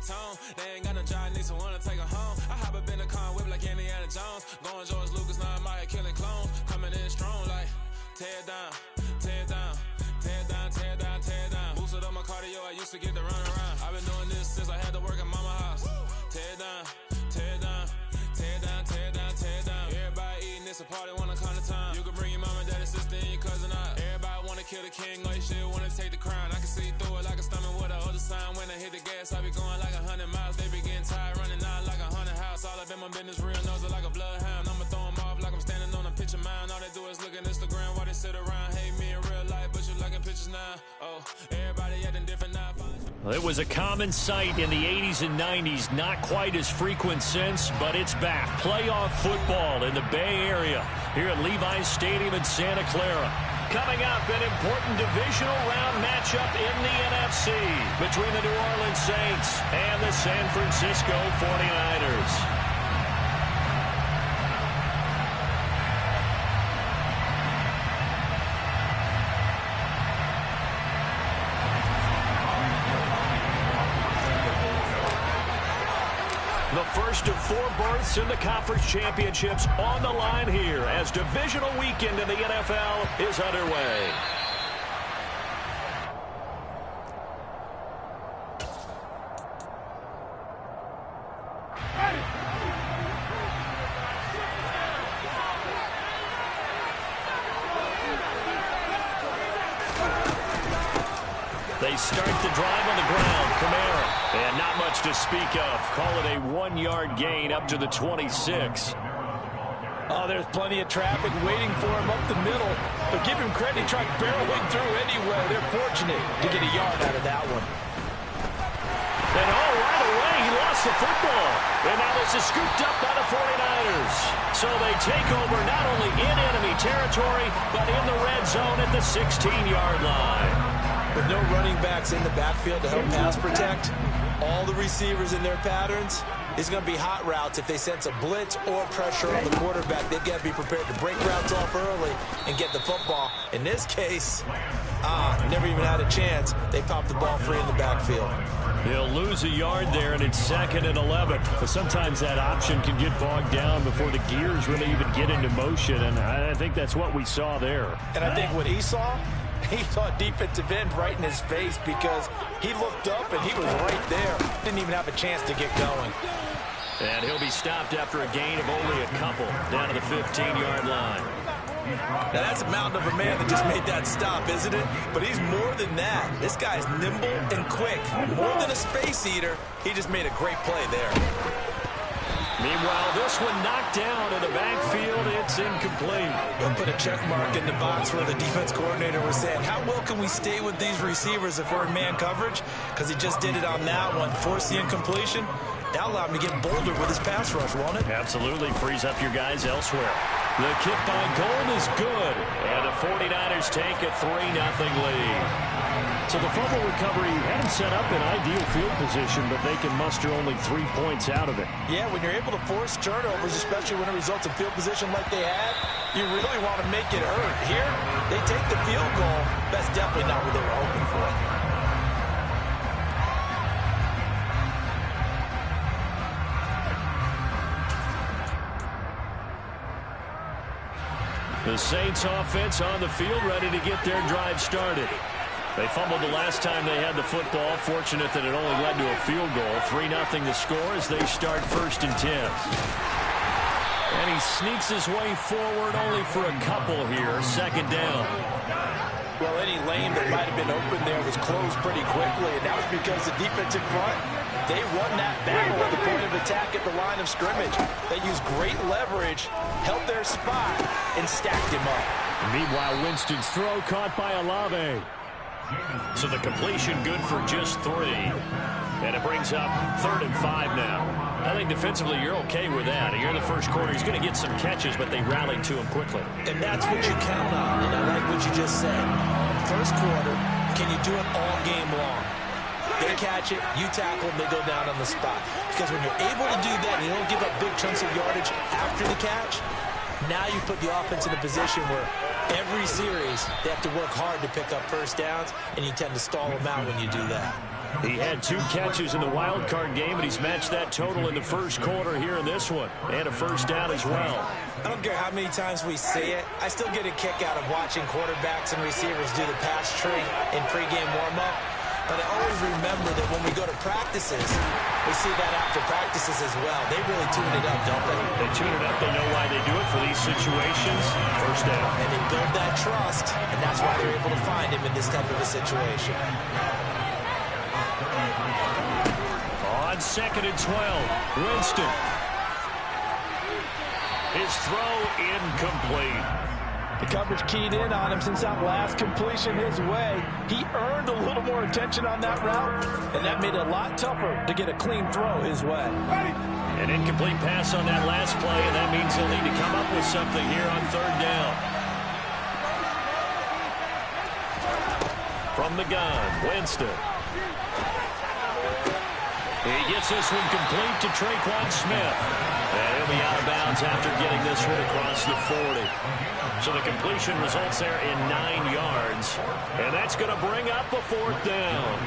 tone. They ain't got no job, need someone to take her home. I hop up in the car, whip like Indiana Jones. Going George Lucas, now I'm out here killing clones. Coming in strong like, tear down, tear down, tear down, tear down, tear down. Boosted up my cardio, I used to get to run around. I've been doing this since I had to work at mama house. Tear down, tear down, tear down, tear down, tear down. Everybody eating, it's a party, one kind of time. You can bring your mama, daddy, sister, and your cousin out. Everybody wanna kill the king, or you shit wanna take the crown. I can see through it like a stomach with a other sign. When I hit the gas, I be going like 100 miles. They be getting tired, running out like 100 house. All up in my business, real nose like a bloodhound. I'ma throw them off like I'm standing on a picture mound. All they do is look at Instagram while they sit around. Hate me in real life, but you liking pictures now. Oh, everybody acting different now. Well, it was a common sight in the 80s and 90s, not quite as frequent since, but it's back. Playoff football in the Bay Area here at Levi's Stadium in Santa Clara. Coming up, an important divisional round matchup in the NFC between the New Orleans Saints and the San Francisco 49ers. The first of 4 berths in the conference championships on the line here as divisional weekend in the NFL is underway. They start the drive on the ground. Kamara. And not much to speak of. Call it a 1-yard gain up to the 26. Oh, there's plenty of traffic waiting for him up the middle. But give him credit, he tried barreling through anyway. They're fortunate to get a yard out of that one. And right away, he lost the football. And now this is scooped up by the 49ers. So they take over not only in enemy territory, but in the red zone at the 16-yard line. With no running backs in the backfield to help pass protect, all the receivers in their patterns, it's going to be hot routes. If they sense a blitz or pressure on the quarterback, they've got to be prepared to break routes off early and get the football. In this case, never even had a chance. They popped the ball free in the backfield. He'll lose a yard there, and it's 2nd and 11. But sometimes that option can get bogged down before the gears really even get into motion, and I think that's what we saw there. And I think what he saw defensive end right in his face because he looked up and he was right there. Didn't even have a chance to get going. And he'll be stopped after a gain of only a couple down to the 15-yard line. Now that's a mountain of a man that just made that stop, isn't it? But he's more than that. This guy's nimble and quick. More than a space eater, he just made a great play there. Meanwhile, this one knocked down in the backfield. It's incomplete. We'll put a check mark in the box where the defense coordinator was saying, how well can we stay with these receivers if we're in man coverage? Because he just did it on that one. Force the incompletion. That allowed him to get bolder with his pass rush, won't it? Absolutely. Frees up your guys elsewhere. The kick by Gold is good. And the 49ers take a 3-0 lead. So the fumble recovery had him set up in ideal field position, but they can muster only 3 points out of it. Yeah, when you're able to force turnovers, especially when it results in field position like they had, you really want to make it hurt. Here, they take the field goal. That's definitely not what they were hoping for. The Saints offense on the field, ready to get their drive started. They fumbled the last time they had the football. Fortunate that it only led to a field goal. 3-0 the score as they start 1st and 10. And he sneaks his way forward only for a couple here. 2nd down. Well, any lane that might have been open there was closed pretty quickly, and that was because the defensive front, they won that battle at the point of attack at the line of scrimmage. They used great leverage, held their spot, and stacked him up. Meanwhile, Winston's throw caught by Olave. So the completion good for just 3. And it brings up 3rd and 5 now. I think defensively you're okay with that. Here in the first quarter, he's going to get some catches, but they rallied to him quickly. And that's what you count on, and I like what you just said. First quarter, can you do it all game long? They catch it, you tackle them, they go down on the spot. Because when you're able to do that, and you don't give up big chunks of yardage after the catch, now you put the offense in a position where every series they have to work hard to pick up first downs, and you tend to stall them out when you do that. He had 2 catches in the wild card game, and he's matched that total in the first quarter here in this one. And a first down as well. I don't care how many times we say it. I still get a kick out of watching quarterbacks and receivers do the pass tree in pregame warm-up. But I always remember that when we go to practices, we see that after practices as well. They really tune it up, don't they? They tune it up. They know why they do it for these situations. First down. And they build that trust, and that's why they're able to find him in this type of a situation. On 2nd and 12, Winston. His throw incomplete. The coverage keyed in on him since that last completion his way. He earned a little more attention on that route, and that made it a lot tougher to get a clean throw his way. An incomplete pass on that last play, and that means he'll need to come up with something here on 3rd down. From the gun, Winston. He gets this one complete to Traquan Smith. And he'll be out of bounds after getting this one across the 40. So the completion results there in 9 yards. And that's going to bring up a 4th down.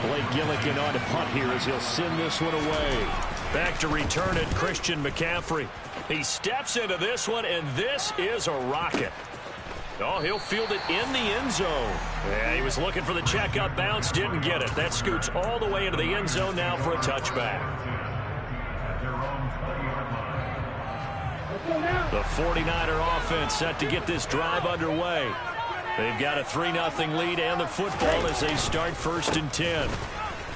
Blake Gillikin on to punt here as he'll send this one away. Back to return it, Christian McCaffrey. He steps into this one, and this is a rocket. Oh, he'll field it in the end zone. Yeah, he was looking for the checkup bounce, didn't get it. That scoots all the way into the end zone now for a touchback. The 49er offense set to get this drive underway. They've got a 3-0 lead and the football as they start 1st and 10.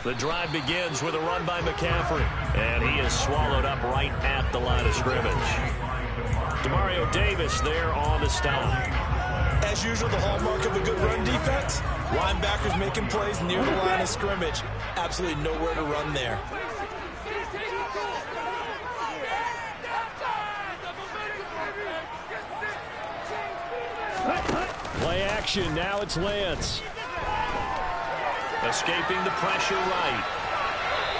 The drive begins with a run by McCaffrey, and he is swallowed up right at the line of scrimmage. Demario Davis there on the stop. As usual, the hallmark of a good run defense, linebackers making plays near the line of scrimmage. Absolutely nowhere to run there. Play action, now it's Lance. Escaping the pressure right.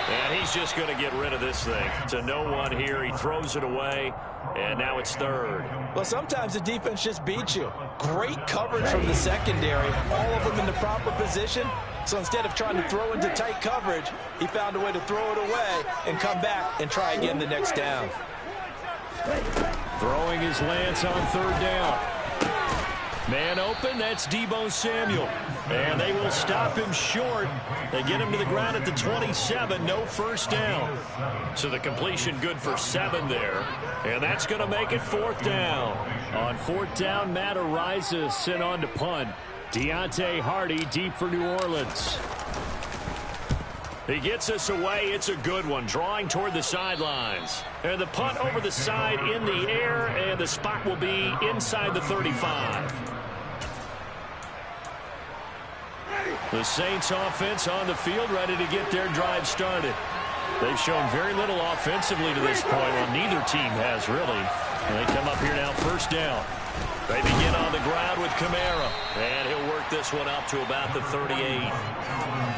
And he's just going to get rid of this thing. To no one here, he throws it away, and now it's 3rd. Well, sometimes the defense just beats you. Great coverage from the secondary, all of them in the proper position. So instead of trying to throw into tight coverage, he found a way to throw it away and come back and try again the next down. Throwing his Lance on 3rd down. Man open, that's Deebo Samuel. And they will stop him short. They get him to the ground at the 27, no first down. So the completion good for 7 there. And that's going to make it 4th down. On 4th down, Matt Araiza sent on to punt. Deontay Hardy deep for New Orleans. He gets us away. It's a good one, drawing toward the sidelines. And the punt over the side in the air, and the spot will be inside the 35. The Saints offense on the field, ready to get their drive started. They've shown very little offensively to this point. Well, neither team has, really. And they come up here now, 1st down. They begin on the ground with Kamara. And he'll work this one up to about the 38.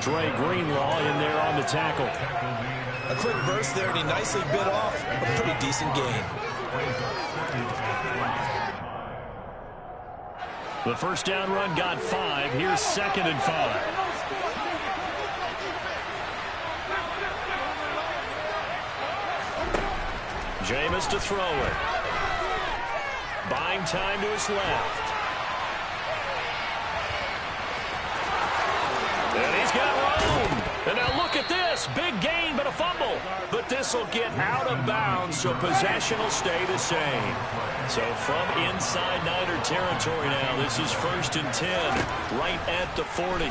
Dre Greenlaw in there on the tackle. A quick burst there, and he nicely bit off a pretty decent gain. The first down run got 5. Here's 2nd and 5. Jameis to throw it. Buying time to his left. And he's got room. And now look at this. Big gain, but a fumble. But this will get out of bounds, so possession will stay the same. So from inside Niner territory now, this is 1st and 10, right at the 40.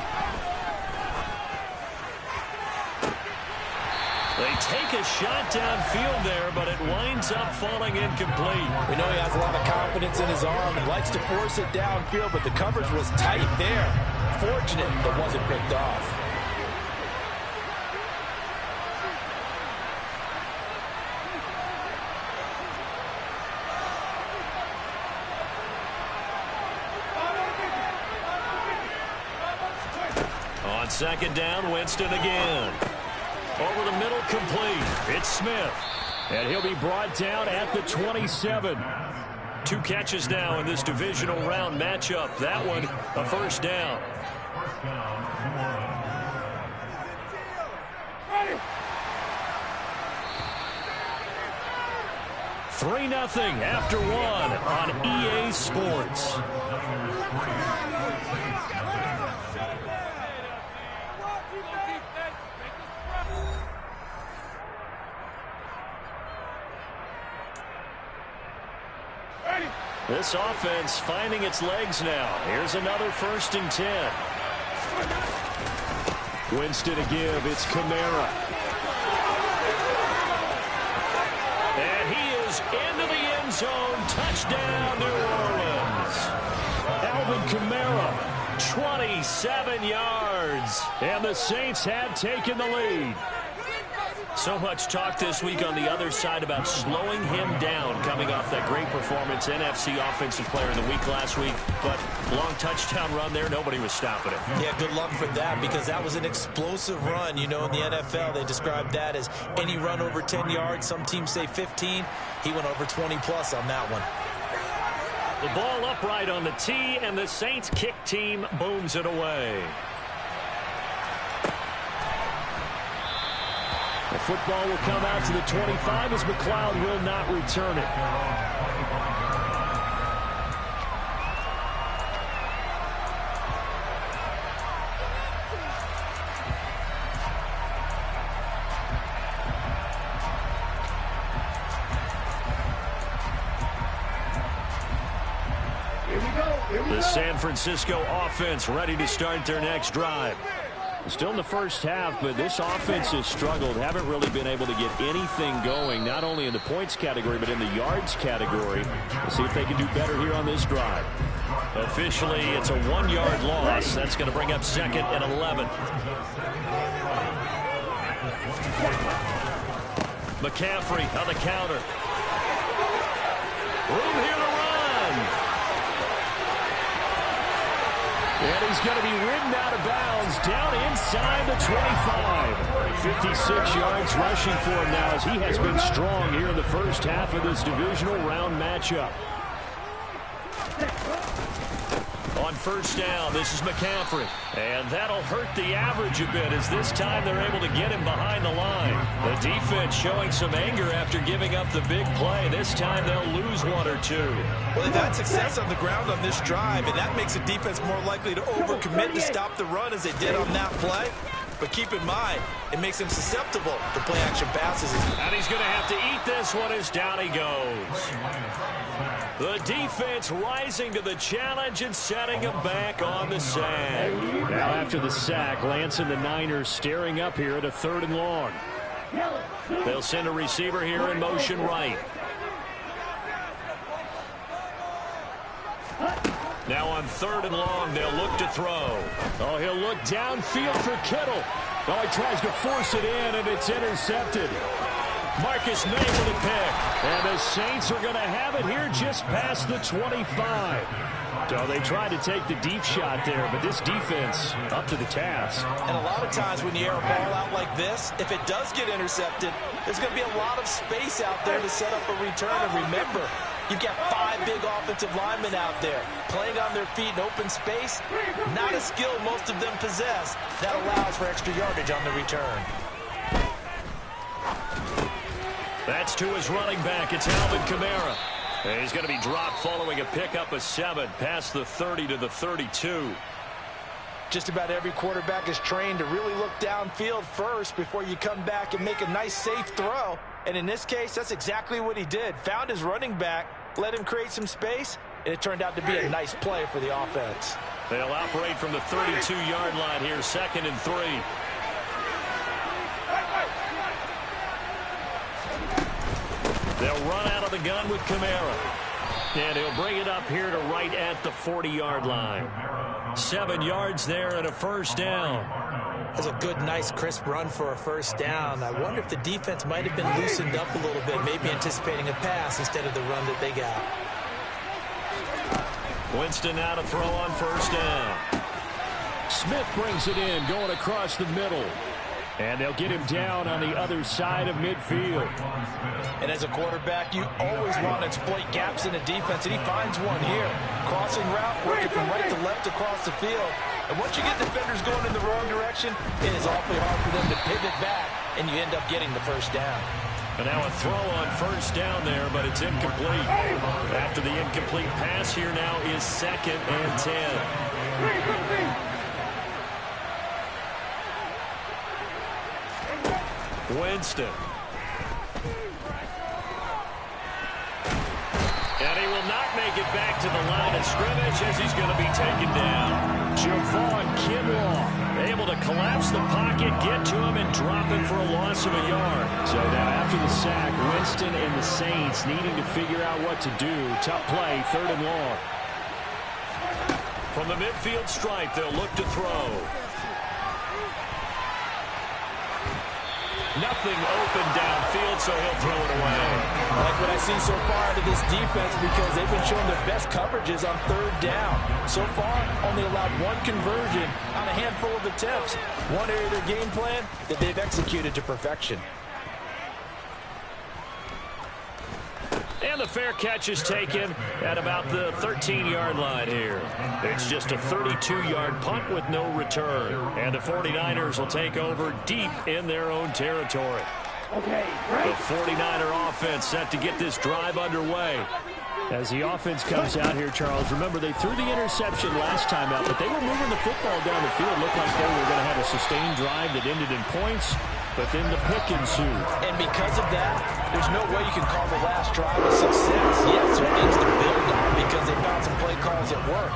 They take a shot downfield there, but it winds up falling incomplete. We know he has a lot of confidence in his arm and likes to force it downfield, but the coverage was tight there. Fortunate that wasn't picked off. On 2nd down, Winston again. Over the middle, complete. It's Smith. And he'll be brought down at the 27. 2 catches now in this divisional round matchup. That one, a first down. 3-0 after one on EA Sports. This offense finding its legs now. Here's another 1st and 10. Winston to give. It's Kamara. And he is into the end zone. Touchdown, New Orleans. Alvin Kamara, 27 yards. And the Saints have taken the lead. So much talk this week on the other side about slowing him down coming off that great performance. NFC Offensive Player of the Week last week. But long touchdown run there. Nobody was stopping it. Yeah, good luck for that because that was an explosive run. You know, in the NFL, they described that as any run over 10 yards. Some teams say 15. He went over 20-plus on that one. The ball upright on the tee, and the Saints kick team booms it away. The football will come out to the 25 as McLeod will not return it. The San Francisco offense ready to start their next drive. Still in the first half, but this offense has struggled. Haven't really been able to get anything going, not only in the points category, but in the yards category. We'll see if they can do better here on this drive. Officially, it's a 1-yard loss. That's going to bring up 2nd and 11. McCaffrey on the counter. Room here to run. And he's going to be ridden out of bounds down inside the 25. 56 yards rushing for him now as he has been strong here in the first half of this divisional round matchup. On 1st down, this is McCaffrey. And that'll hurt the average a bit as this time they're able to get him behind the line. The defense showing some anger after giving up the big play. This time they'll lose 1 or 2. Well, they've had success on the ground on this drive, and that makes the defense more likely to overcommit to stop the run as they did on that play. But keep in mind, it makes him susceptible to play-action passes. And he's going to have to eat this one as down he goes. The defense rising to the challenge and setting him back on the sack. Now after the sack, Lance and the Niners staring up here at a 3rd and long. They'll send a receiver here in motion right. Now on 3rd and long, they'll look to throw. Oh, he'll look downfield for Kittle. Oh, he tries to force it in, and it's intercepted. Marcus May with a pick. And the Saints are going to have it here just past the 25. So they tried to take the deep shot there, but this defense up to the task. And a lot of times when you air a ball out like this, if it does get intercepted, there's going to be a lot of space out there to set up a return. And remember, you've got 5 big offensive linemen out there playing on their feet in open space. Not a skill most of them possess. That allows for extra yardage on the return. That's to his running back. It's Alvin Kamara. And he's going to be dropped following a pickup of 7 past the 30 to the 32. Just about every quarterback is trained to really look downfield first before you come back and make a nice, safe throw. And in this case, that's exactly what he did. Found his running back, let him create some space, and it turned out to be a nice play for the offense. They'll operate from the 32-yard line here, 2nd and 3. They'll run out of the gun with Kamara. And he'll bring it up here to right at the 40-yard line. 7 yards there and a 1st down. That's a good, nice, crisp run for a 1st down. I wonder if the defense might have been loosened up a little bit, maybe anticipating a pass instead of the run that they got. Winston now to throw on 1st down. Smith brings it in, going across the middle. And they'll get him down on the other side of midfield. And as a quarterback, you always want to exploit gaps in the defense, and he finds one here. Crossing route, working from right to left across the field. And once you get defenders going in the wrong direction, it is awfully hard for them to pivot back, and you end up getting the 1st down. And now a throw on first down there, but it's incomplete. After the incomplete pass, here now is 2nd and 10. Winston. And he will not make it back to the line of scrimmage as he's going to be taken down. Javon Kinlaw able to collapse the pocket, get to him, and drop him for a loss of a yard. So now after the sack, Winston and the Saints needing to figure out what to do. Tough play, 3rd and long. From the midfield stripe, they'll look to throw. Nothing open downfield, so he'll throw it away. I like what I see so far out of this defense because they've been showing their best coverages on 3rd down. So far, only allowed 1 conversion on a handful of attempts. One area of their game plan that they've executed to perfection. And the fair catch is taken at about the 13-yard line here. It's just a 32-yard punt with no return. And the 49ers will take over deep in their own territory. The 49er offense set to get this drive underway. As the offense comes out here, Charles, remember they threw the interception last time out, but they were moving the football down the field. Looked like they were going to have a sustained drive that ended in points, but then the pick ensued. And because of that, there's no way you can call the last drive a success. Yes, there are things to build on because they found some play calls that work.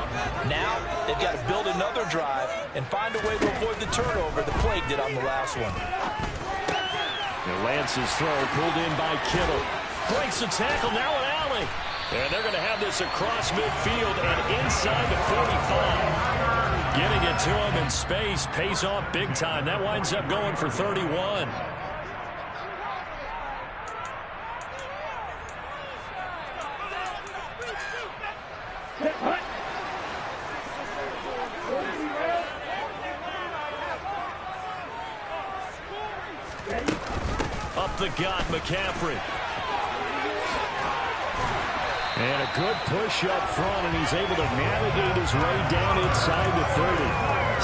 Now, they've got to build another drive and find a way to avoid the turnover the plague did on the last one. Lance's throw pulled in by Kittle. Breaks the tackle, now an alley. And they're going to have this across midfield and inside the 45. Getting it to him in space pays off big time. That winds up going for 31. Up the gut, McCaffrey. And a good push up front, and he's able to navigate his way down inside the 30.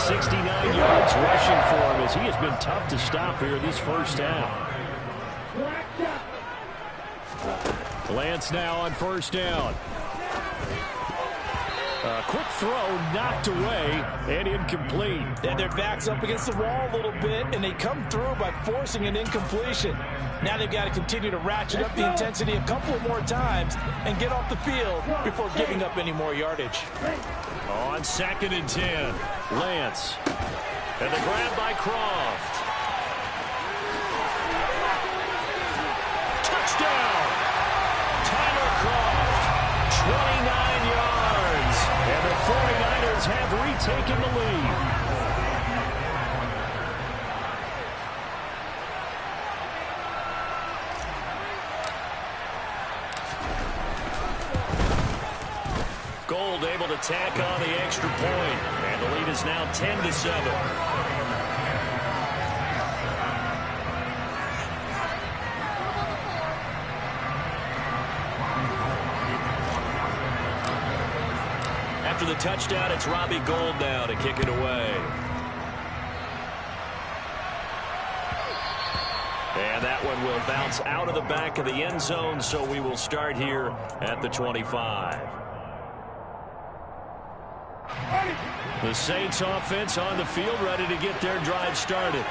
69 yards rushing for him as he has been tough to stop here this first half. Lance now on first down. A quick throw knocked away and incomplete. And their back's up against the wall a little bit, and they come through by forcing an incompletion. Now they've got to continue to ratchet up the intensity a couple more times and get off the field before giving up any more yardage. On 2nd and 10, Lance. And the grab by Croft. Touchdown! Tyler Croft, 29 yards. And the 49ers have retaken the lead. Gold able to tack on the extra point, and the lead is now 10-7. After the touchdown, it's Robbie Gould now to kick it away. And that one will bounce out of the back of the end zone, so we will start here at the 25. The Saints offense on the field ready to get their drive started.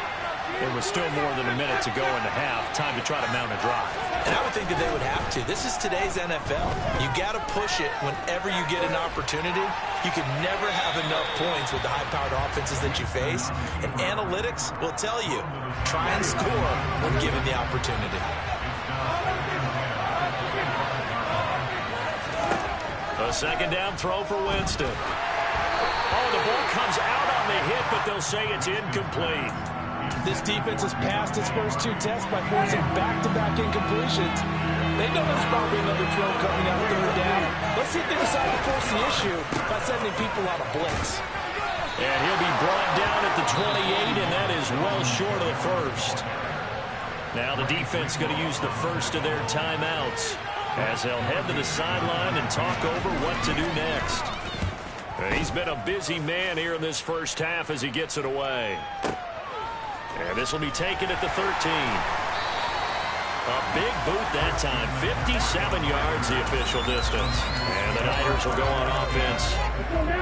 There was still more than a minute to go in the half. Time to try to mount a drive. And I would think that they would have to. This is today's NFL. You got to push it whenever you get an opportunity. You can never have enough points with the high-powered offenses that you face. And analytics will tell you, try and score when given the opportunity. A second down throw for Winston. Oh, the ball comes out on the hit, but they'll say it's incomplete. This defense has passed its first 2 tests by forcing back-to-back incompletions. They know there's probably another throw coming out 3rd down. Let's see if they decide to force the issue by sending people out of blitz. And he'll be brought down at the 28, and that is well short of the first. Now the defense going to use the first of their timeouts as they'll head to the sideline and talk over what to do next. And he's been a busy man here in this first half as he gets it away. And this will be taken at the 13. A big boot that time. 57 yards the official distance. And the Niners will go on offense.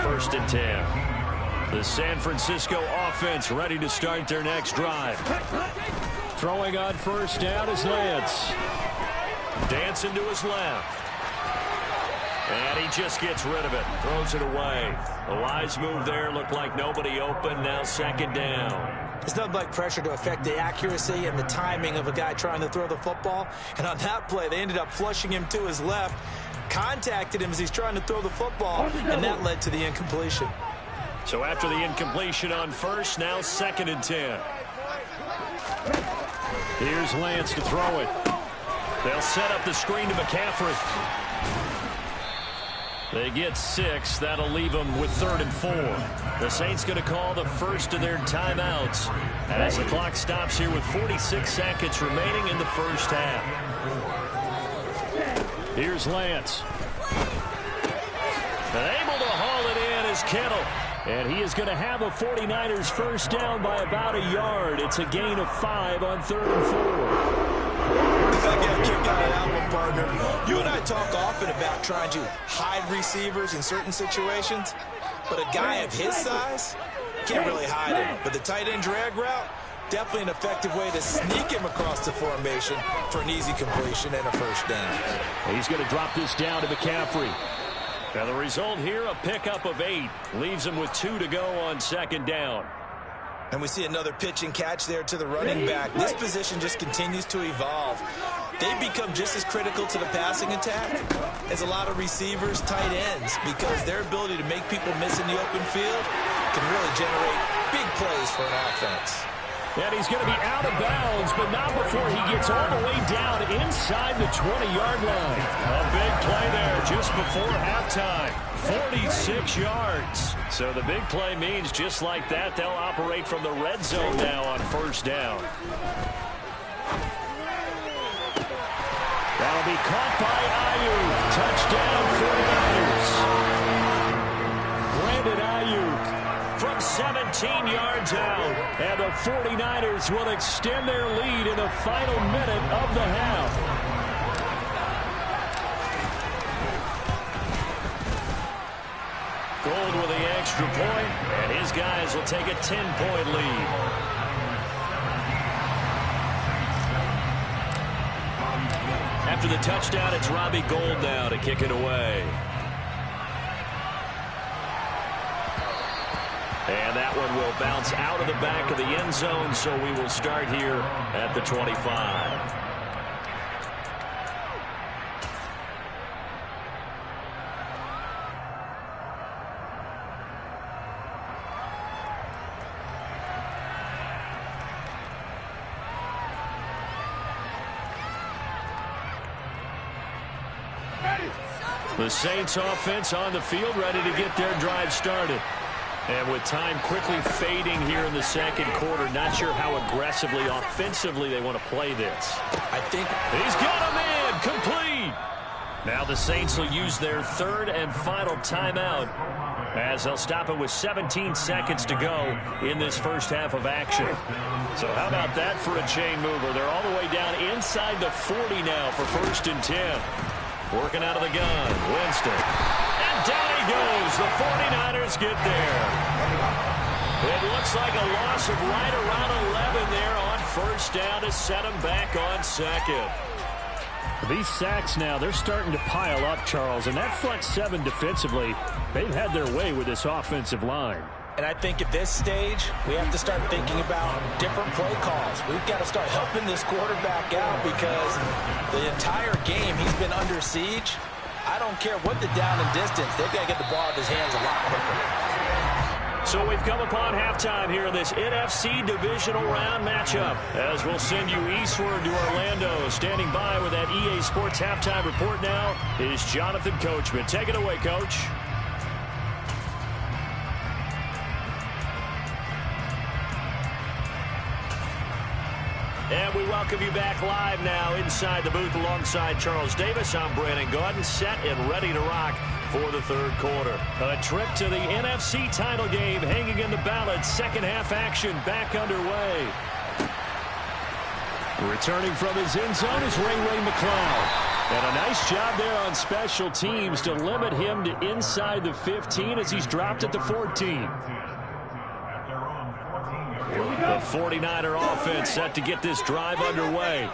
1st and 10. The San Francisco offense ready to start their next drive. Throwing on 1st down is Lance. Dancing to his left. And he just gets rid of it. Throws it away. A wise move there. Looked like nobody open. Now 2nd down. There's nothing like pressure to affect the accuracy and the timing of a guy trying to throw the football. And on that play, they ended up flushing him to his left, contacted him as he's trying to throw the football, and that led to the incompletion. So after the incompletion on 1st, now 2nd and 10. Here's Lance to throw it. They'll set up the screen to McCaffrey. They get 6. That'll leave them with 3rd and 4. The Saints going to call the first of their timeouts as the clock stops here with 46 seconds remaining in the first half. Here's Lance. And able to haul it in is Kittle. And he is going to have a 49ers first down by about a yard. It's a gain of 5 on 3rd and 4. I got a kick out of that one, partner. You and I talk often about trying to hide receivers in certain situations, but a guy of his size can't really hide him. But the tight end drag route, definitely an effective way to sneak him across the formation for an easy completion and a first down. He's going to drop this down to McCaffrey. Now the result here, a pickup of 8. Leaves him with 2 to go on 2nd down. And we see another pitch and catch there to the running back. This position just continues to evolve. They become just as critical to the passing attack as a lot of receivers, tight ends, because their ability to make people miss in the open field can really generate big plays for an offense. And he's going to be out of bounds, but not before he gets all the way down inside the 20-yard line. A big play there just before halftime. 46 yards. So the big play means just like that, they'll operate from the red zone now on 1st down. That'll be caught by Ayuk. Touchdown 49ers. Brandon Ayuk from 17 yards out. And the 49ers will extend their lead in the final minute of the half. Gold with the extra point, and his guys will take a 10-point lead. After the touchdown, it's Robbie Gould now to kick it away. And that one will bounce out of the back of the end zone, so we will start here at the 25. The Saints offense on the field ready to get their drive started. And with time quickly fading here in the 2nd quarter, not sure how aggressively, offensively they want to play this. I think he's got him in, complete. Now the Saints will use their 3rd and final timeout as they'll stop it with 17 seconds to go in this first half of action. So how about that for a chain mover? They're all the way down inside the 40 now for 1st and 10. Working out of the gun, Winston. And down he goes. The 49ers get there. It looks like a loss of right around 11 there on 1st down to set them back on 2nd. These sacks now, they're starting to pile up, Charles. And that front 7 defensively, they've had their way with this offensive line. And I think at this stage, we have to start thinking about different play calls. We've got to start helping this quarterback out because the entire game he's been under siege. I don't care what the down and distance. They've got to get the ball out of his hands a lot quicker. So we've come upon halftime here in this NFC divisional round matchup. As we'll send you eastward to Orlando. Standing by with that EA Sports halftime report now is Jonathan Coachman. Take it away, Coach. And we welcome you back live now inside the booth alongside Charles Davis. I'm Brandon Gaudin, set and ready to rock for the 3rd quarter. A trip to the NFC title game hanging in the balance. 2nd half action back underway. Returning from his end zone is Ray McCloud. And a nice job there on special teams to limit him to inside the 15 as he's dropped at the 14. The 49er offense set to get this drive underway.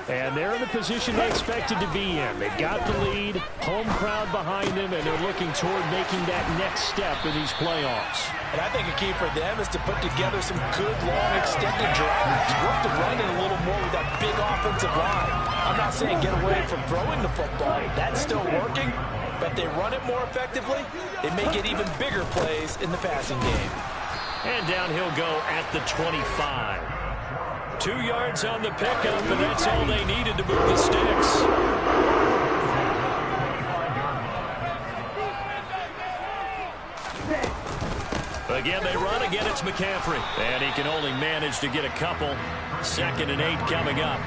And they're in the position they expected to be in. They've got the lead, home crowd behind them, and they're looking toward making that next step in these playoffs. And I think a key for them is to put together some good, long, extended drives. Work the run in a little more with that big offensive line. I'm not saying get away from throwing the football. That's still working. But if they run it more effectively, they may get even bigger plays in the passing game. And down he'll go at the 25. 2 yards on the pickup, and that's all they needed to move the sticks. Again, they run. Again, it's McCaffrey. And he can only manage to get a couple. 2nd and 8 coming up.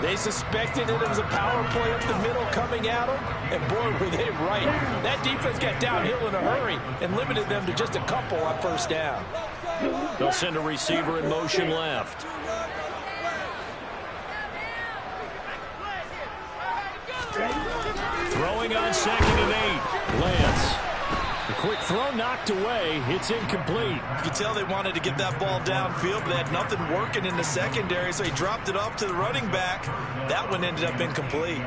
They suspected that it was a power play up the middle coming at them, and boy, were they right. That defense got downhill in a hurry and limited them to just a couple on 1st down. They'll send a receiver in motion left. Throwing on 2nd and 8. Lance. The quick throw knocked away. It's incomplete. You could tell they wanted to get that ball downfield, but they had nothing working in the secondary, so he dropped it off to the running back. That one ended up incomplete.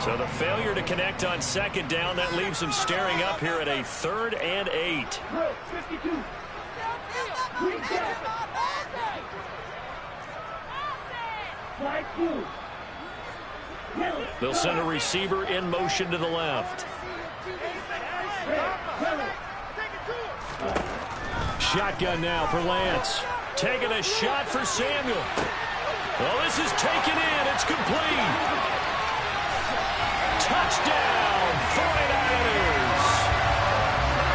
So the failure to connect on 2nd down, that leaves him staring up here at a 3rd and 8. They'll send a receiver in motion to the left. Shotgun now for Lance. Taking a shot for Samuel. Well, this is taken in. It's complete. Touchdown, 49ers.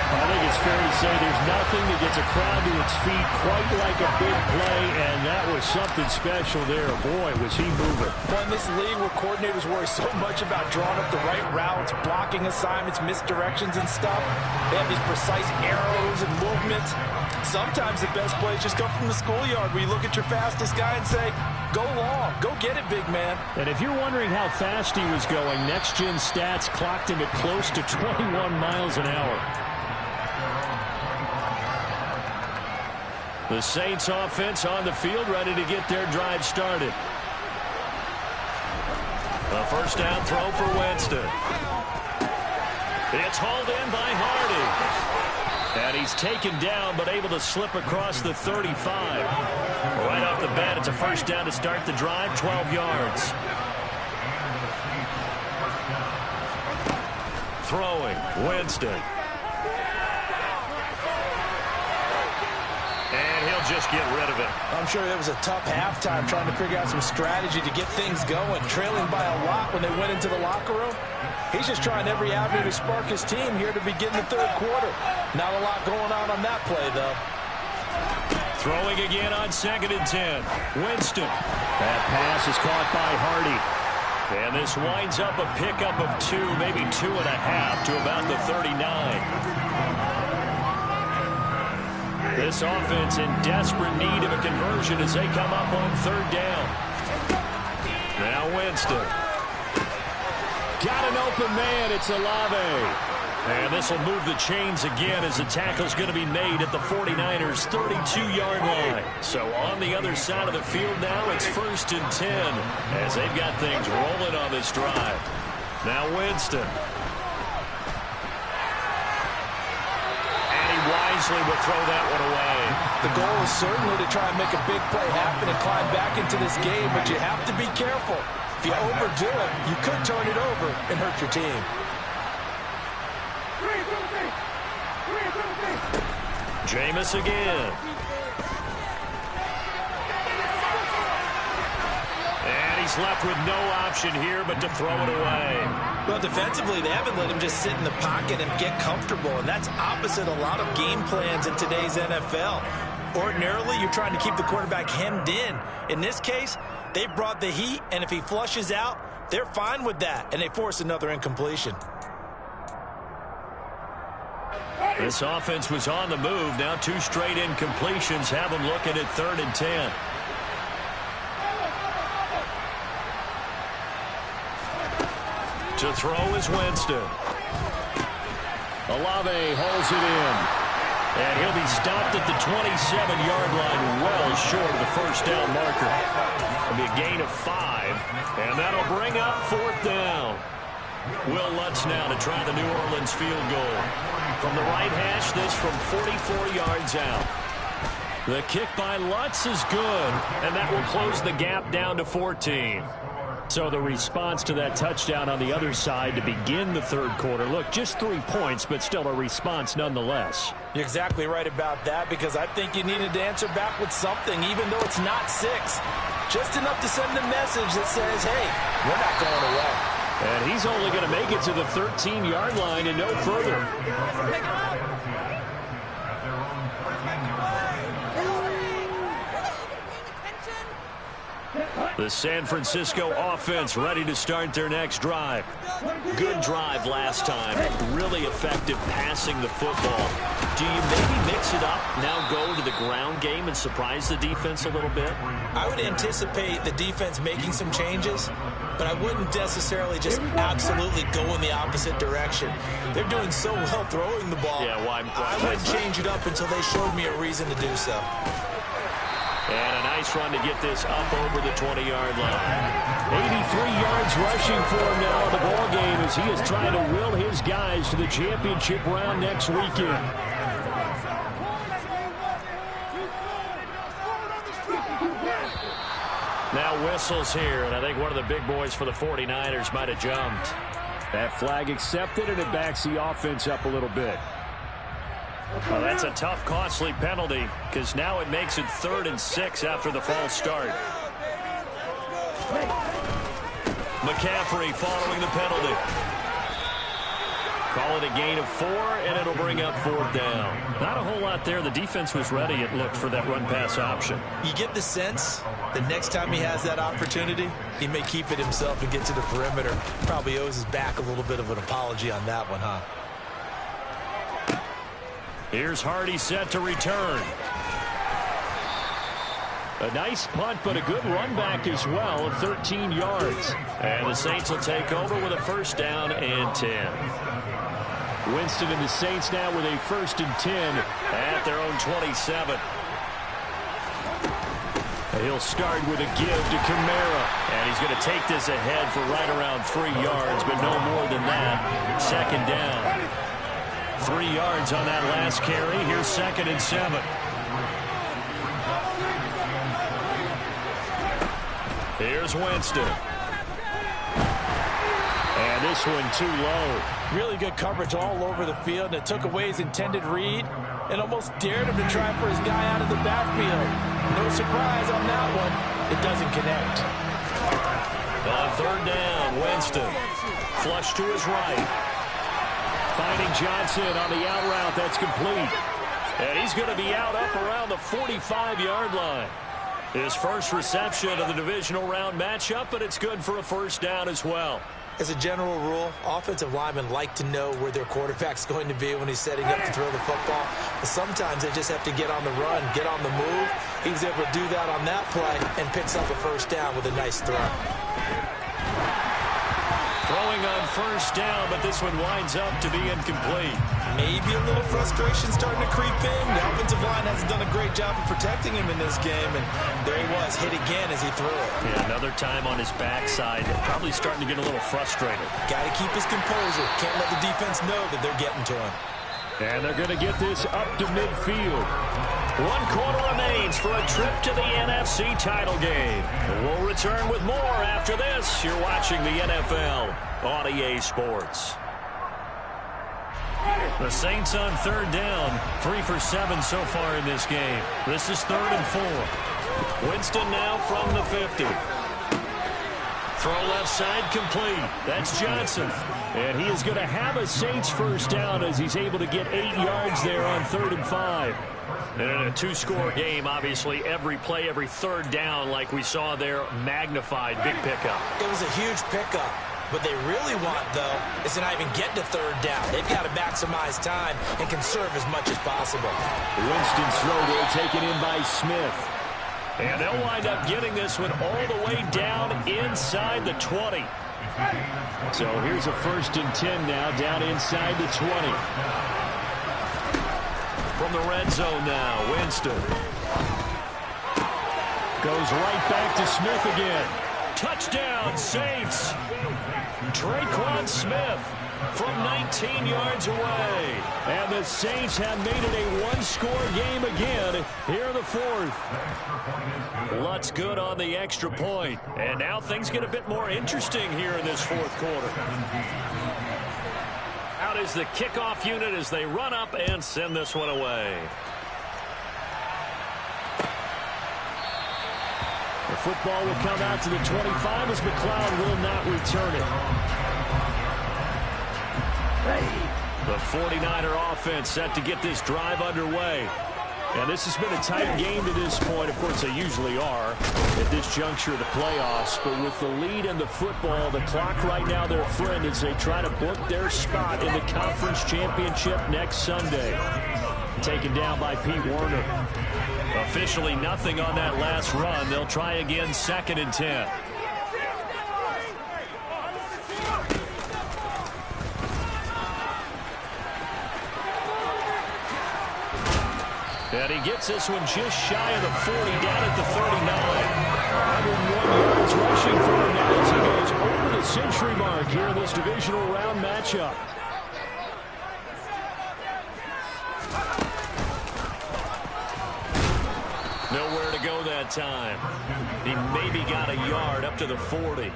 I think it's fair to say there's nothing that gets a crowd to its feet quite like a big play, and that was something special there. Boy, was he moving. Well, in this league where coordinators worry so much about drawing up the right routes, blocking assignments, misdirections and stuff, they have these precise arrows and movements. Sometimes the best plays just come from the schoolyard where you look at your fastest guy and say, go long, go get it, big man. And if you're wondering how fast he was going, next-gen stats clocked him at close to 21 miles an hour. The Saints offense on the field, ready to get their drive started. A 1st down throw for Winston. It's hauled in by Hardy. And he's taken down, but able to slip across the 35. Right off the bat, it's a 1st down to start the drive, 12 yards. Throwing, Winston. And he'll just get rid of it. I'm sure it was a tough halftime trying to figure out some strategy to get things going. Trailing by a lot when they went into the locker room. He's just trying every avenue to spark his team here to begin the 3rd quarter. Not a lot going on that play, though. Throwing again on 2nd and 10. Winston. That pass is caught by Hardy. And this winds up a pickup of 2, maybe 2.5 to about the 39. This offense in desperate need of a conversion as they come up on 3rd down. Now Winston. Got an open man. It's Olave. And this will move the chains again as the tackle's going to be made at the 49ers' 32-yard line. So on the other side of the field now, it's 1st and 10 as they've got things rolling on this drive. Now Winston. Wisely will throw that one away. The goal is certainly to try and make a big play happen and climb back into this game, but you have to be careful. If you overdo it, you could turn it over and hurt your team. Jameis again. And he's left with no option here but to throw it away. Well, defensively, they haven't let him just sit in the pocket and get comfortable, and that's opposite a lot of game plans in today's NFL. Ordinarily, you're trying to keep the quarterback hemmed in. In this case, they brought the heat, and if he flushes out, they're fine with that, and they force another incompletion. This offense was on the move. Now 2 straight incompletions have them looking at 3rd and 10. To throw is Winston. Olave holds it in. And he'll be stopped at the 27-yard line, well short of the first down marker. It'll be a gain of 5, and that'll bring up 4th down. Will Lutz now to try the New Orleans field goal. From the right hash, this from 44 yards out. The kick by Lutz is good, and that will close the gap down to 14. So the response to that touchdown on the other side to begin the third quarter. Look, just 3 points, but still a response nonetheless. You're exactly right about that, because I think you needed to answer back with something, even though it's not 6. Just enough to send a message that says, hey, we're not going away. And he's only going to make it to the 13-yard line and no further. The San Francisco offense ready to start their next drive. Good drive last time. Really effective passing the football. Do you maybe mix it up, now go to the ground game and surprise the defense a little bit? I would anticipate the defense making some changes, but I wouldn't necessarily just absolutely go in the opposite direction. They're doing so well throwing the ball. Yeah, I wouldn't change it up until they showed me a reason to do so. And a nice run to get this up over the 20-yard line. 83 yards rushing for him now in the ball game as he is trying to will his guys to the championship round next weekend. Now whistles here, and I think one of the big boys for the 49ers might have jumped. That flag accepted, and it backs the offense up a little bit. Well, that's a tough, costly penalty, because now it makes it 3rd and 6 after the false start. McCaffrey following the penalty. Call it a gain of 4, and it'll bring up 4th down. Not a whole lot there. The defense was ready, it looked, for that run-pass option. You get the sense the next time he has that opportunity, he may keep it himself and get to the perimeter. Probably owes his back a little bit of an apology on that one, huh? Here's Hardy set to return. A nice punt, but a good run back as well of 13 yards. And the Saints will take over with a 1st down and 10. Winston and the Saints now with a 1st and 10 at their own 27. He'll start with a give to Kamara. And he's going to take this ahead for right around 3 yards, but no more than that. 2nd down. 3 yards on that last carry. Here's 2nd and 7. Here's Winston. And this one too low. Really good coverage all over the field. It took away his intended read and almost dared him to try for his guy out of the backfield. No surprise on that one. It doesn't connect. On 3rd down, Winston. Flush to his right. Finding Johnson on the out route. That's complete. And he's going to be out up around the 45-yard line. His first reception of the divisional round matchup, but it's good for a 1st down as well. As a general rule, offensive linemen like to know where their quarterback's going to be when he's setting up to throw the football. But sometimes they just have to get on the run, get on the move. He was able to do that on that play and picks up a 1st down with a nice throw. Throwing on 1st down, but this one winds up to be incomplete. Maybe a little frustration starting to creep in. The offensive line hasn't done a great job of protecting him in this game, and there he was, hit again as he threw it. Yeah, another time on his backside, probably starting to get a little frustrated. Got to keep his composure. Can't let the defense know that they're getting to him. And they're going to get this up to midfield. 1 quarter remains for a trip to the NFC title game. We'll return with more after this. You're watching the NFL on EA Sports. The Saints on 3rd down. 3 for 7 so far in this game. This is 3rd and 4. Winston now from the 50. Throw left side complete. That's Johnson. And he is going to have a Saints 1st down as he's able to get 8 yards there on 3rd and 5. And in a 2-score game, obviously, every play, every 3rd down, like we saw there, magnified. Big pickup. It was a huge pickup. What they really want, though, is to not even get to 3rd down. They've got to maximize time and conserve as much as possible. Winston's throw there taken in by Smith. And they'll wind up getting this one all the way down inside the 20. So here's a 1st and 10 now, down inside the 20. From the red zone now, Winston. Goes right back to Smith again. Touchdown, Saints. Traquan Smith from 19 yards away. And the Saints have made it a one-score game again here in the 4th. Lutz good on the extra point. And now things get a bit more interesting here in this 4th quarter. Out is the kickoff unit as they run up and send this one away. The football will come out to the 25 as McLeod will not return it. The 49er offense set to get this drive underway. And this has been a tight game to this point. Of course, they usually are at this juncture of the playoffs. But with the lead in the football, the clock right now their friend as they try to book their spot in the conference championship next Sunday. Taken down by Pete Werner. Officially nothing on that last run. They'll try again 2nd and 10. And he gets this one just shy of the 40, down at the 39. 101 yards rushing for him now as he goes over the century mark here in this divisional round matchup. Nowhere to go that time. He maybe got a yard up to the 40.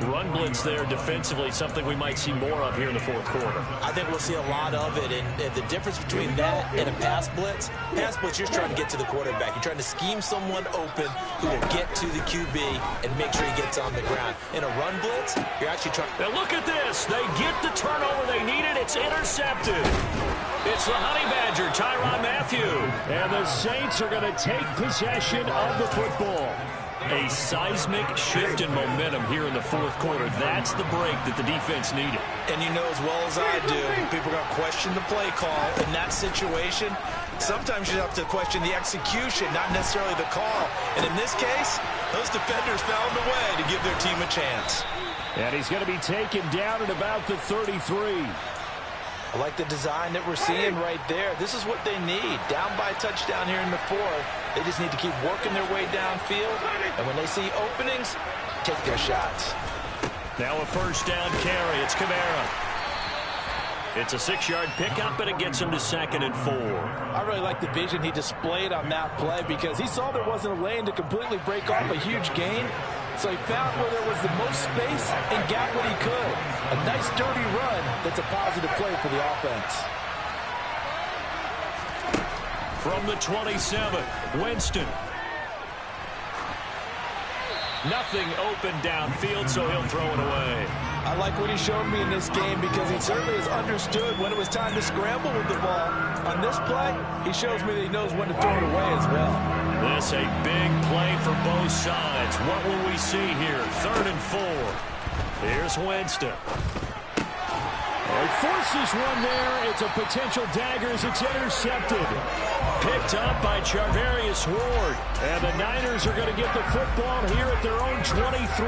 Run blitz there defensively, something we might see more of here in the 4th quarter. I think we'll see a lot of it, and the difference between that and a pass blitz, you're just trying to get to the quarterback. You're trying to scheme someone open who will get to the QB and make sure he gets on the ground. In a run blitz, you're actually trying. Now look at this. They get the turnover they needed. It's intercepted. It's the Honey Badger, Tyrann Mathieu. And the Saints are going to take possession of the football. A seismic shift in momentum here in the 4th quarter. That's the break that the defense needed. And you know as well as I do, people are going to question the play call in that situation. Sometimes you have to question the execution, not necessarily the call. And in this case, those defenders found a way to give their team a chance. And he's going to be taken down at about the 33. I like the design that we're seeing right there. This is what they need. Down by a touchdown here in the 4th. They just need to keep working their way downfield. And when they see openings, take their shots. Now a 1st down carry. It's Kamara. It's a 6-yard pickup, and it gets him to 2nd and 4. I really like the vision he displayed on that play because he saw there wasn't a lane to completely break off a huge gain. So he found where there was the most space and got what he could. A nice dirty run that's a positive play for the offense. From the 27, Winston. Nothing open downfield, so he'll throw it away. I like what he showed me in this game because he certainly has understood when it was time to scramble with the ball. On this play, he shows me that he knows when to throw it away as well. This a big play for both sides. What will we see here? 3rd and 4. Here's Winston. He forces one there. It's a potential dagger as it's intercepted. Picked up by Charvarius Ward. And the Niners are going to get the football here at their own 23.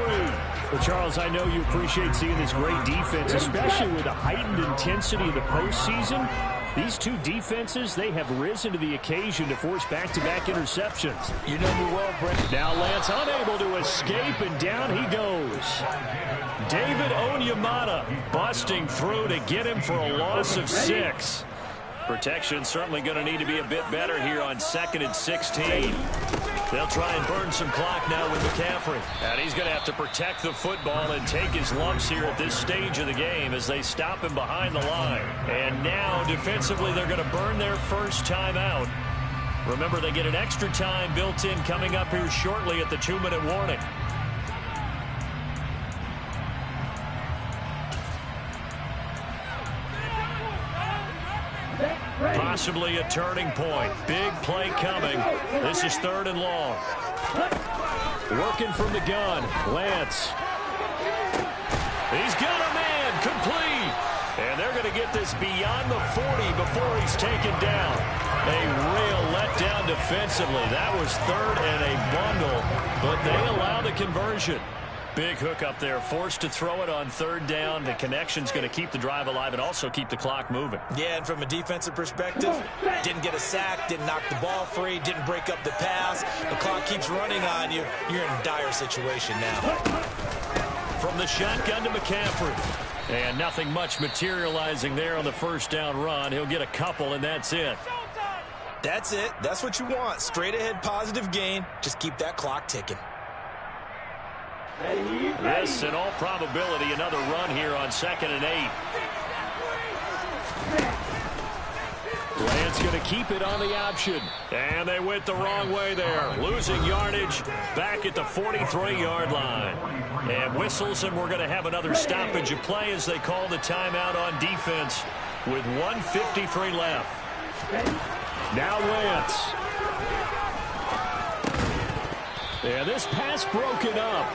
Well, Charles, I know you appreciate seeing this great defense, especially with the heightened intensity in the postseason. These two defenses, they have risen to the occasion to force back-to-back interceptions. You know me well, Brent. Now Lance unable to escape, and down he goes. David Onyemata busting through to get him for a loss of 6. Protection certainly going to need to be a bit better here on 2nd and 16. They'll try and burn some clock now with McCaffrey. And he's going to have to protect the football and take his lumps here at this stage of the game as they stop him behind the line. And now, defensively, they're going to burn their first timeout. Remember, they get an extra time built in coming up here shortly at the 2-minute warning. Possibly a turning point. Big play coming. This is 3rd and long. Working from the gun. Lance. He's got a man. Complete. And they're going to get this beyond the 40 before he's taken down. A real letdown defensively. That was 3rd and a bundle, but they allow the conversion. Big hook up there, forced to throw it on third down. The connection's going to keep the drive alive and also keep the clock moving. Yeah, and from a defensive perspective, didn't get a sack, didn't knock the ball free, didn't break up the pass. The clock keeps running on you. You're in a dire situation now. From the shotgun to McCaffrey. And nothing much materializing there on the first down run. He'll get a couple, and that's it. That's it. That's what you want. Straight ahead positive gain. Just keep that clock ticking. Yes, in all probability, another run here on 2nd and 8. Bryant's going to keep it on the option. And they went the wrong way there. Losing yardage back at the 43-yard line. And whistles, and we're going to have another stoppage of play as they call the timeout on defense with 1:53 left. Now Wentz. Yeah, this pass broken up.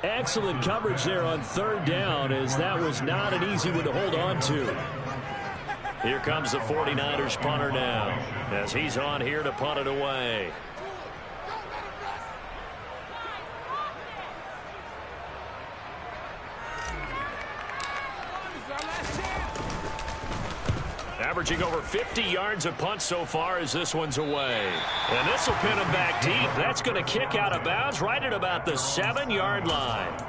Excellent coverage there on third down, as that was not an easy one to hold on to. Here comes the 49ers punter now, as he's on here to punt it away. Averaging over 50 yards a punt so far as this one's away. And this will pin him back deep. That's going to kick out of bounds right at about the 7-yard line.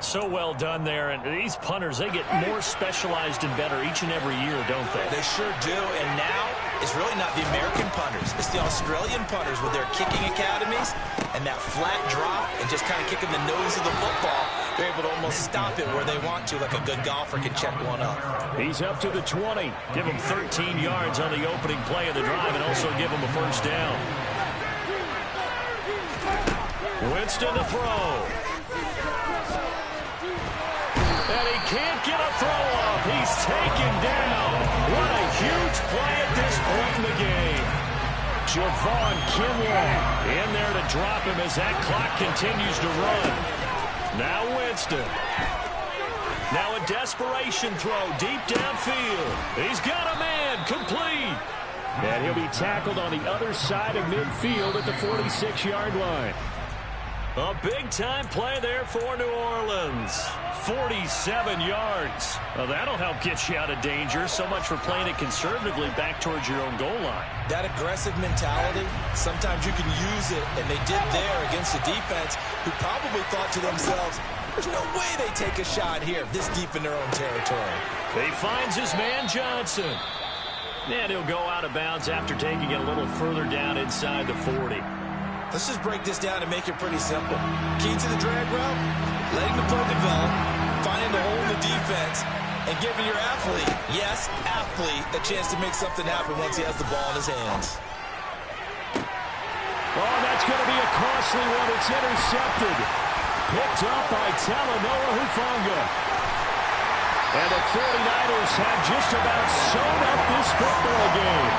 So well done there. And these punters, they get more specialized and better each and every year, don't they? They sure do. And now it's really not the American punters. It's the Australian punters with their kicking academies and that flat drop and just kind of kicking the nose of the football. They're able to almost stop it where they want to, like a good golfer can check one up. He's up to the 20. Give him 13 yards on the opening play of the drive and also give him a first down. Winston to throw. And he can't get a throw off. He's taken down. What a huge play at this point in the game. Javon Kinlaw in there to drop him as that clock continues to run. Now Winston. Now a desperation throw deep downfield. He's got a man. Complete. And he'll be tackled on the other side of midfield at the 46-yard line. A big-time play there for New Orleans. 47 yards. Well, that'll help get you out of danger. So much for playing it conservatively back towards your own goal line. That aggressive mentality, sometimes you can use it, and they did there against a defense who probably thought to themselves, there's no way they take a shot here this deep in their own territory. He finds his man Johnson. And he'll go out of bounds after taking it a little further down inside the 40. Let's just break this down and make it pretty simple. Key to the drag route, letting the play develop, finding the hole in the defense, and giving your athlete, yes, athlete, a chance to make something happen once he has the ball in his hands. Oh, that's going to be a costly one. It's intercepted. Picked up by Talanoa Hufanga. And the 49ers have just about sewn up this football game.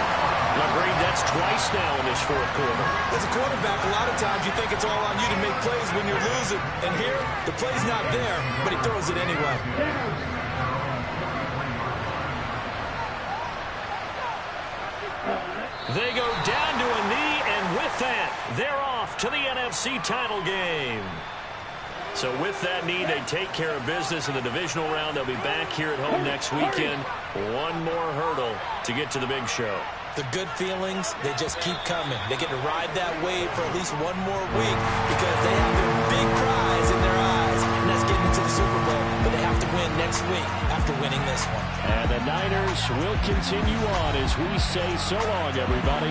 Agreed, that's twice now in this fourth quarter. As a quarterback, a lot of times you think it's all on you to make plays when you're losing. And here, the play's not there, but he throws it anyway. They go down to a knee, and with that, they're off to the NFC title game. So with that knee, they take care of business in the divisional round. They'll be back here at home next weekend. One more hurdle to get to the big show. The good feelings, they just keep coming. They get to ride that wave for at least one more week because they have a big prize in their eyes, and that's getting into the Super Bowl. But they have to win next week after winning this one. And the Niners will continue on as we say so long, everybody.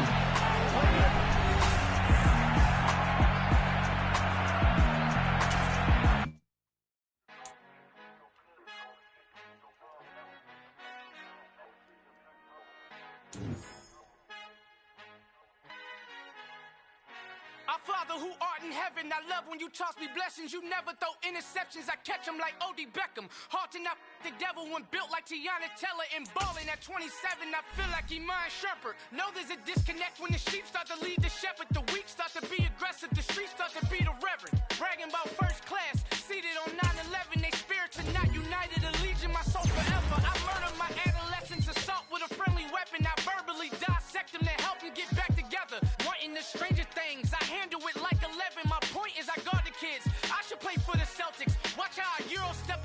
Our Father who art in heaven, I love when you toss me blessings. You never throw interceptions, I catch them like O.D. Beckham. Hard to not the devil when built like Tiana Teller and balling at 27. I feel like Iman Shumpert. Know there's a disconnect when the sheep start to lead the shepherd. The weak start to be aggressive, the streets start to be the reverend. Bragging about first class, seated on 9/11. They spirits are not united, a legion, my soul forever. I murdered my adolescence, assault with a friendly weapon. I verbally dissect them to help them get back together. Wanting the stranger things, I handle it like 11. My point is I guard the kids. I should play for the Celtics.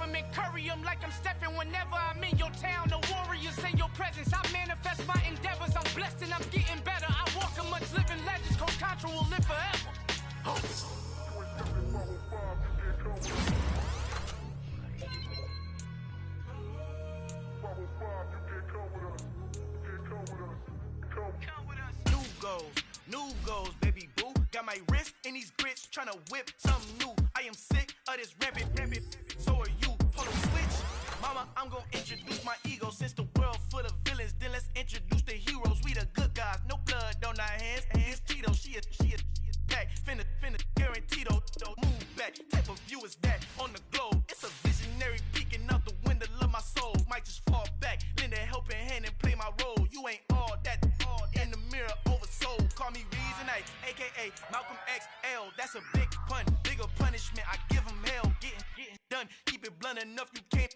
government curry them like I'm Stephen whenever I'm in your town. The warriors in your presence. I manifest my endeavors. I'm blessed and I'm getting better. I walk amongst living legends. Coach Contra will live forever. New goals, baby boo. Got my wrist in these grits, tryna whip something new. I am sick of this rampant. So are you. Hold on, switch. Mama, I'm gonna introduce my ego. Since the world full of villains, then let's introduce the heroes. We the good guys, no blood on our hands. Hands Tito, she a pack. Finna, guaranteed. Move back. Type of view is that on the globe? It's a visionary peeking out the window of my soul. Might just fall back, lend a helping hand and play my role. You ain't all that. In the mirror, oversold. Call me Reason A, aka Malcolm XL. That's a big pun, bigger punishment. I give him hell. Getting done. Keep it blunt enough, you can't